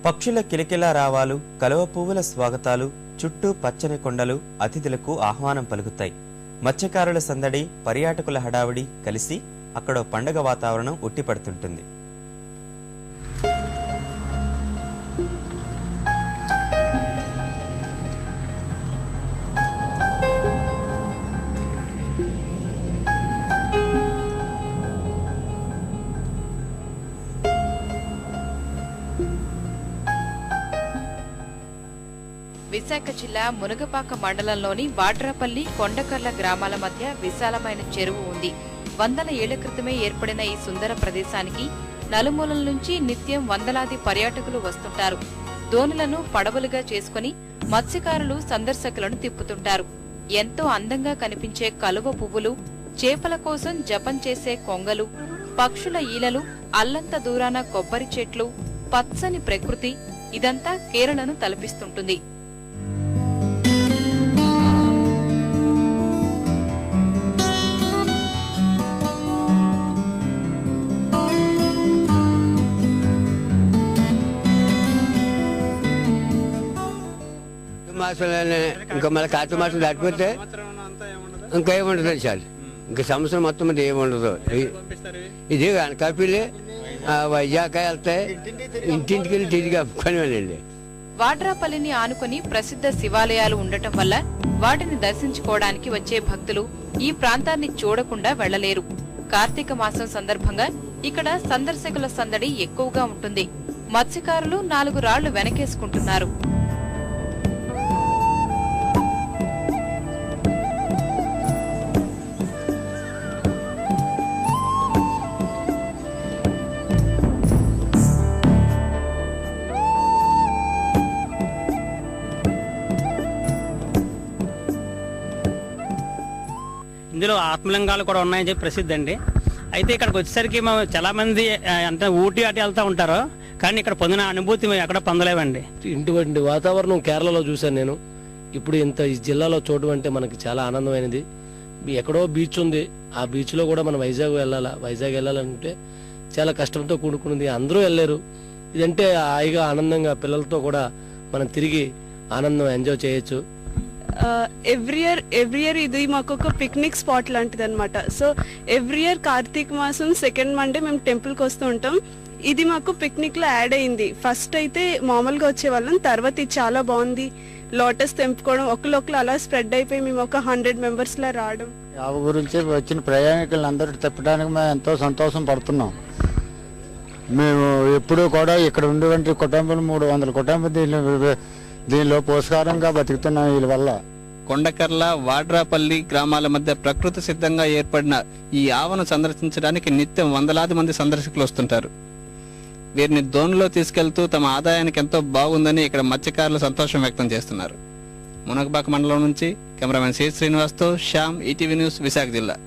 పక్షుల కిలకిలా రావాలు, కలువ పువ్వుల స్వాగతాలు, చుట్టూ పచ్చని కొండలు అతిథులకు ఆహ్వానం పలుకుతాయి. మత్స్యకారుల సందడి, పర్యాటకుల హడావిడి కలిసి అక్కడ పండగ వాతావరణం ఉట్టిపడుతుంటుంది. విశాఖ జిల్లా మునగపాక మండలంలోని వాడ్రాపల్లి, కొండకర్ల గ్రామాల మధ్య విశాలమైన చెరువు ఉంది. వందల ఏళ్ల క్రితమే ఏర్పడిన ఈ సుందర ప్రదేశానికి నలుమూలల నుంచి నిత్యం వందలాది పర్యాటకులు వస్తుంటారు. దోణులను పడవలుగా చేసుకుని మత్స్యకారులు సందర్శకులను తిప్పుతుంటారు. ఎంతో అందంగా కనిపించే కలువ పువ్వులు, చేపల కోసం జపం చేసే కొంగలు, పక్షుల ఈలలు, అల్లంత దూరాన కొబ్బరి చెట్లు, పచ్చని ప్రకృతి ఇదంతా కేరళను తలపిస్తుంటుంది. ఇంకా మళ్ళీ కార్తీక మాసం దాటిపోతే ఇంకా ఏముండదు సార్. ఇంకా సంవత్సరం మొత్తం మీద ఏముండదు. ఇది అనకాపల్లి, వైజాగ్ వెళ్తాయి, ఇంటింటికి వెళ్ళి తిరిగి అప్పుకోనివ్వండి. వాడ్రాపల్లిని ఆనుకుని ప్రసిద్ధ శివాలయాలు ఉండటం వల్ల వాటిని దర్శించుకోవడానికి వచ్చే భక్తులు ఈ ప్రాంతాన్ని చూడకుండా వెళ్లలేరు. కార్తీక మాసం సందర్భంగా ఇక్కడ సందర్శకుల సందడి ఎక్కువగా ఉంటుంది. మత్స్యకారులు 4 రాళ్లు వెనకేసుకుంటున్నారు. ఇందులో ఆత్మలింగాలు కూడా ఉన్నాయని చెప్పి ప్రసిద్ధి అండి. అయితే ఇక్కడికి వచ్చేసరికి చాలా మంది అంటే ఊటీ అటు వెళ్తూ ఉంటారు, కానీ ఇక్కడ పొందిన అనుభూతి మేము ఎక్కడ పొందలేవండి. ఇటువంటి వాతావరణం కేరళలో చూశాను నేను. ఇప్పుడు ఇంత ఈ జిల్లాలో చూడడం అంటే మనకి చాలా ఆనందమైనది. ఎక్కడో బీచ్ ఉంది, ఆ బీచ్లో కూడా మనం వైజాగ్ వెళ్ళాలంటే చాలా కష్టంతో కూడుకున్నది. అందరూ వెళ్ళారు. ఇదంటే హాయిగా ఆనందంగా పిల్లలతో కూడా మనం తిరిగి ఆనందం ఎంజాయ్ చేయొచ్చు. ఎవ్రీ ఇయర్ ఇది మాకు ఒక పిక్నిక్ స్పాట్ లాంటిది అనమాట. సో ఎవ్రీ ఇయర్ కార్తీక మాసం 2nd మండే మేము టెంపుల్కి వస్తూ ఉంటాం. ఇది మాకు పిక్నిక్ లో యాడ్ అయింది. ఫస్ట్ అయితే మామూలుగా వచ్చేవాళ్ళం, తర్వాత ఇది చాలా బాగుంది. లోటస్ తెంపుకోవడం, ఒకరు అలా స్ప్రెడ్ అయిపోయి మేము ఒక 100 మెంబర్స్ లా రావడం. యావ గురించి వచ్చిన ప్రయాణికులను అందరూ తిప్పడానికి మేము ఎంతో సంతోషం పడుతున్నాం. మేము ఎప్పుడూ కూడా ఇక్కడ ఉండేటువంటి కుటుంబాలు 300 కుటుంబం దీనిలో పోషకారంగా బతుకుతున్నాం. వీళ్ళ వల్ల కొండకర్ల, వాడ్రాపల్లి గ్రామాల మధ్య ప్రకృతి సిద్ధంగా ఏర్పడిన ఈ ఆవను సందర్శించడానికి నిత్యం వందలాది మంది సందర్శకులు వస్తుంటారు. వీరిని దోణిలో తీసుకెళ్తూ తమ ఆదాయానికి ఎంతో బాగుందని ఇక్కడ మత్స్యకారులు సంతోషం వ్యక్తం చేస్తున్నారు. మునగపాక మండలం నుంచి కెమెరామెన్ సి శ్రీనివాస్తో శ్యామ్, ఈటీవీ న్యూస్, విశాఖ జిల్లా.